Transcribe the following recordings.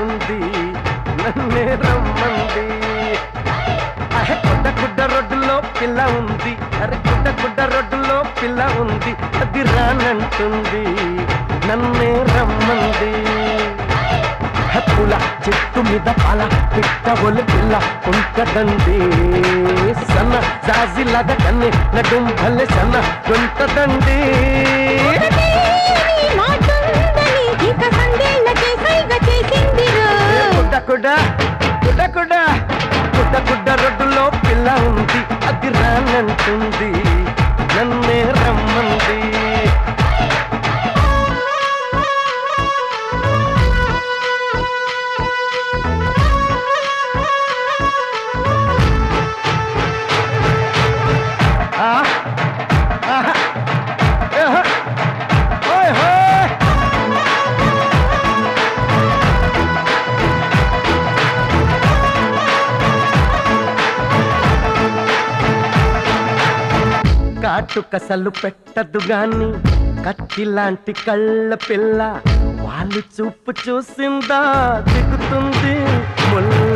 రానంటుంది నన్నే రమ్మంది. అహే గుడ్డ రోడ్డులో పిల్ల ఉంది, అరే గుడ్డ రోడ్డులో పిల్ల ఉంది, అది రానంటుంది నన్నే రమ్మంది. పూల చెట్టు మీద పాల పిట్ట ఒలి పిల్ల ఉంటదండి, సన్న జాజిలాగా కన్నే నడుం భలే సన్న ఉంటదండి. గుడ్డ రోడ్డులో పిల్ల ఉంది, అది రానంటుంది నన్నే రమ్మంది. కాటు కసలు పెట్టదు గాని కత్తిలాంటి కళ్ళ పిల్ల, వాళ్ళు చూపు చూసిందా దిగుతుంది ముళ్ళు.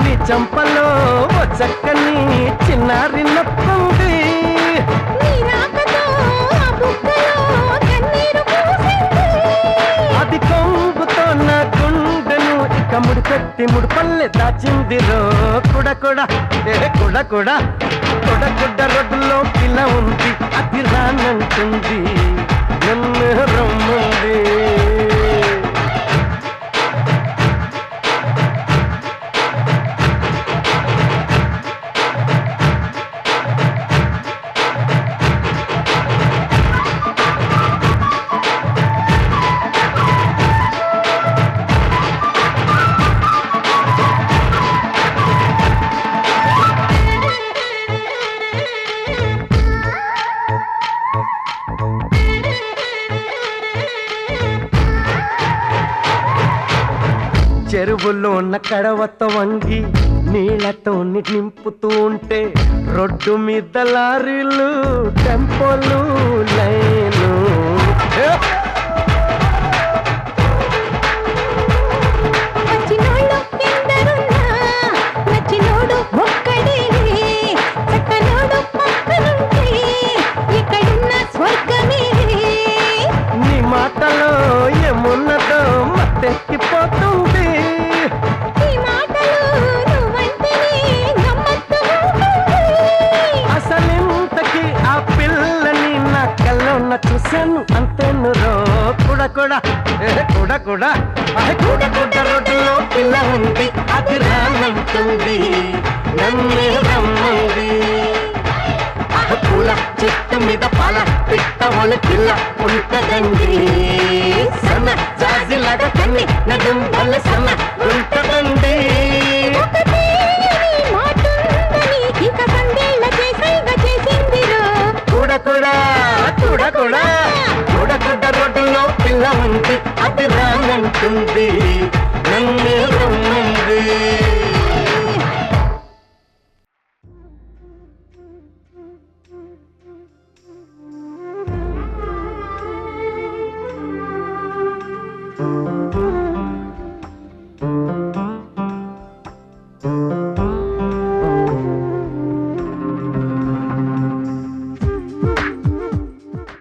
నీ చంపలో చక్కని చిన్నారి నొప్పుంది, అది కొంగుతో నా గుండెను ఇక ముడిపెట్టి ముడిపల్లె దాచిందిరో. గుడ్డ రోడ్డులో పిల్ల ఉంది, అది రానంటుంది నన్ను రమ్మంది. చెరువులో ఉన్న కడవతో వంగి నీళ్లతో నింపుతూ ఉంటే రోడ్డు మీద లారీలు టెంపోలు లైను. నీ మాటలో ఏమున్నదో మత్తెక్కిపోతుంది, అసలింతకి ఆ పిల్లని నా కళ్ళున్న చూశాను అంతేను రో. గుడ్డ రోడ్డులో పిల్ల ఉంది, అది రానంటుంది నన్నే రమ్మంది. పూల చెట్టు మీద పాల పిట్ట ఒలి పిల్ల ఉంటదండి, సన్న జాజిలాగా కన్ని నడుం భలే సన్న ఉంటదండి. గుడ్డ రోడ్డులో పిల్ల ఉంది, అది రానంటుంది నన్నే రమ్మంది.